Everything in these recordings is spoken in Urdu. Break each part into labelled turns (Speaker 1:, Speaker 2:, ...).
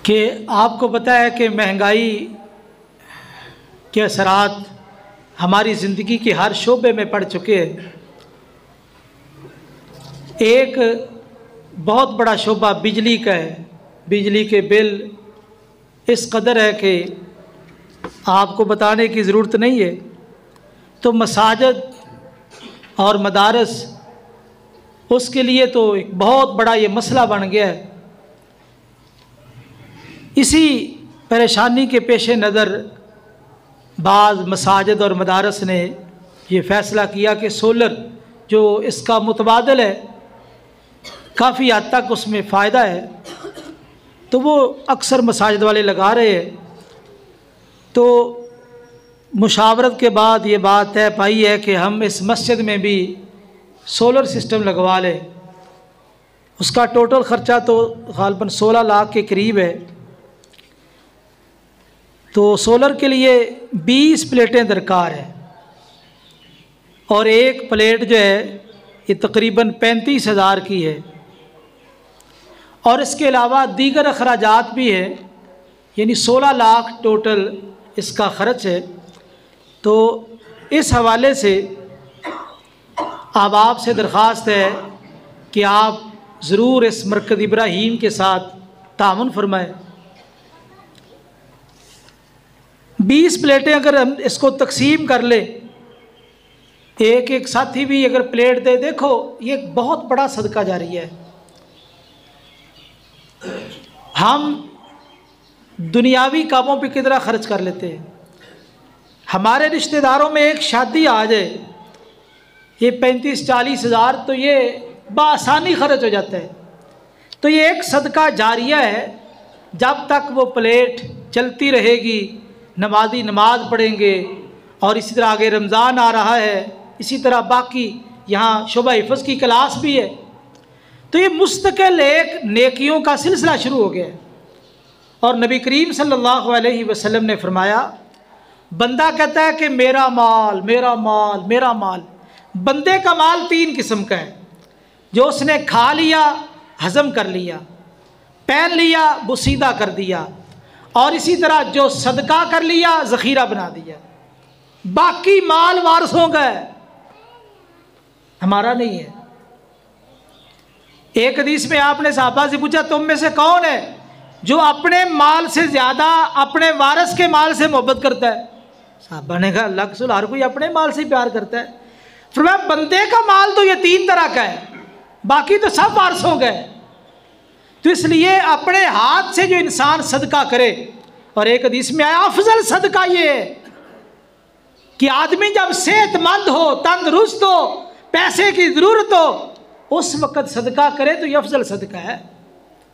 Speaker 1: کہ آپ کو پتہ ہے کہ مہنگائی کے اثرات ہماری زندگی کے ہر شعبے میں پڑ چکے ہیں۔ ایک بہت بڑا شعبہ بجلی کا ہے۔ بجلی کے بل اس قدر ہے کہ آپ کو بتانے کی ضرورت نہیں ہے۔ تو مساجد اور مدارس اس کے لیے تو ایک بہت بڑا یہ مسئلہ بن گیا ہے۔ اسی پریشانی کے پیش نظر بعض مساجد اور مدارس نے یہ فیصلہ کیا کہ سولر جو اس کا متبادل ہے، کافی حد تک اس میں فائدہ ہے، تو وہ اکثر مساجد والے لگا رہے ہیں۔ تو مشاورت کے بعد یہ بات طے پائی ہے کہ ہم اس مسجد میں بھی سولر سسٹم لگوا لیں۔ اس کا ٹوٹل خرچہ تو غالباً 16 لاکھ کے قریب ہے۔ تو سولر کے لیے 20 پلیٹیں درکار ہیں، اور ایک پلیٹ جو ہے یہ تقریباً 35,000 کی ہے، اور اس کے علاوہ دیگر اخراجات بھی ہیں، یعنی 16 لاکھ ٹوٹل اس کا خرچ ہے۔ تو اس حوالے سے آپ سے درخواست ہے کہ آپ ضرور اس مرکز ابراہیم کے ساتھ تعاون فرمائیں۔ 20 پلیٹیں اگر ہم اس کو تقسیم کر لیں، ایک ایک ساتھی بھی اگر پلیٹ دے، دیکھو یہ ایک بہت بڑا صدقہ جاریہ ہے۔ ہم دنیاوی کاموں پہ کتنا خرچ کر لیتے ہیں۔ ہمارے رشتہ داروں میں ایک شادی آ جائے، یہ 35-40 ہزار تو یہ بآسانی خرچ ہو جاتا ہے۔ تو یہ ایک صدقہ جاریہ ہے، جب تک وہ پلیٹ چلتی رہے گی، نمازی نماز پڑھیں گے، اور اسی طرح آگے رمضان آ رہا ہے، اسی طرح باقی یہاں شعبہ حفظ کی کلاس بھی ہے۔ تو یہ مستقل ایک نیکیوں کا سلسلہ شروع ہو گیا ہے۔ اور نبی کریم صلی اللہ علیہ وسلم نے فرمایا، بندہ کہتا ہے کہ میرا مال میرا مال میرا مال۔ بندے کا مال 3 قسم کا ہے، جو اس نے کھا لیا، ہضم کر لیا، پہن لیا، بوسیدہ کر دیا، اور اسی طرح جو صدقہ کر لیا، ذخیرہ بنا دیا۔ باقی مال وارثوں کا ہے، ہمارا نہیں ہے۔ ایک حدیث میں آپ نے صحابہ سے پوچھا، تم میں سے کون ہے جو اپنے مال سے زیادہ اپنے وارث کے مال سے محبت کرتا ہے؟ صحابہ نے کہا اللہ کے رسول، ہر کوئی اپنے مال سے پیار کرتا ہے۔ فرمایا بندے کا مال تو یہ 3 طرح کا ہے، باقی تو سب وارثوں کا ہے۔ تو اس لیے اپنے ہاتھ سے جو انسان صدقہ کرے، اور ایک حدیث میں آیا افضل صدقہ یہ ہے کہ آدمی جب صحت مند ہو، تندرست ہو، پیسے کی ضرورت ہو، اس وقت صدقہ کرے، تو یہ افضل صدقہ ہے،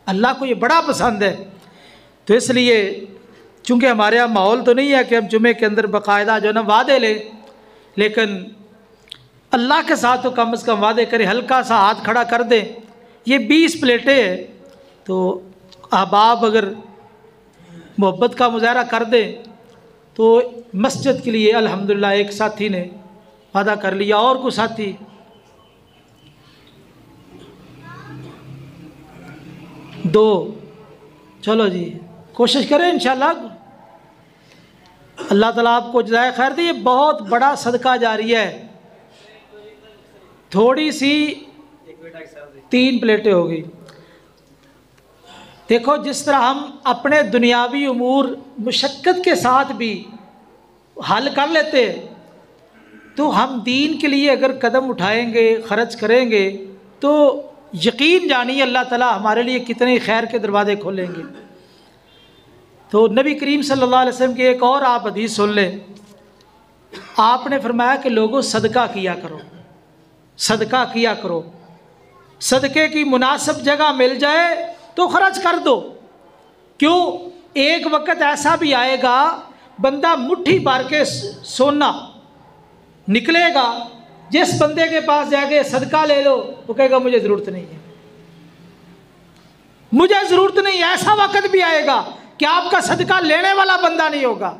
Speaker 1: اللہ کو یہ بڑا پسند ہے۔ تو اس لیے چونکہ ہمارے یہاں ماحول تو نہیں ہے کہ ہم جمعے کے اندر باقاعدہ جو ہے نا وعدے لیں، لیکن اللہ کے ساتھ تو کم از کم وعدے کریں، ہلکا سا ہاتھ کھڑا کر دیں۔ یہ 20 پلیٹیں ہیں، تو احباب اگر محبت کا مظاہرہ کر دیں تو مسجد کے لیے الحمدللہ ایک ساتھی نے وعدہ کر لیا، اور کوئی ساتھی؟ دو، چلو جی کوشش کریں انشاءاللہ، اللہ تعالیٰ آپ کو جزائے خیر دے۔ یہ بہت بڑا صدقہ جاریہ ہے۔ تھوڑی سی 3 پلیٹیں ہو گئی۔ دیکھو جس طرح ہم اپنے دنیاوی امور مشقت کے ساتھ بھی حل کر لیتے، تو ہم دین کے لیے اگر قدم اٹھائیں گے، خرچ کریں گے، تو یقین جانیے اللہ تعالیٰ ہمارے لیے کتنے خیر کے دروازے کھولیں گے۔ تو نبی کریم صلی اللہ علیہ وسلم کی ایک اور آپ حدیث سن لیں۔ آپ نے فرمایا کہ لوگوں صدقہ کیا کرو، صدقہ کیا کرو، صدقے کی مناسب جگہ مل جائے تو خرچ کر دو۔ کیوں؟ ایک وقت ایسا بھی آئے گا بندہ مٹھی بھر کے سونا نکلے گا، جس بندے کے پاس جا کے صدقہ لے لو، وہ کہے گا مجھے ضرورت نہیں ہے، مجھے ضرورت نہیں ہے۔ ایسا وقت بھی آئے گا کہ آپ کا صدقہ لینے والا بندہ نہیں ہوگا۔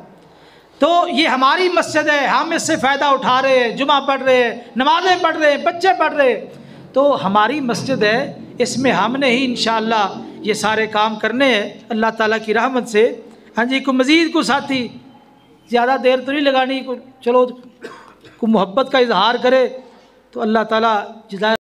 Speaker 1: تو یہ ہماری مسجد ہے، ہم اس سے فائدہ اٹھا رہے ہیں، جمعہ پڑھ رہے ہیں، نمازیں پڑھ رہے ہیں، بچے پڑھ رہے ہیں، تو ہماری مسجد ہے، اس میں ہم نے ہی انشاءاللہ یہ سارے کام کرنے ہیں اللہ تعالیٰ کی رحمت سے۔ ہاں جی، کوئی مزید کو ساتھی زیادہ دیر تو نہیں لگانی، چلو کوئی محبت کا اظہار کرے تو اللہ تعالیٰ جزائے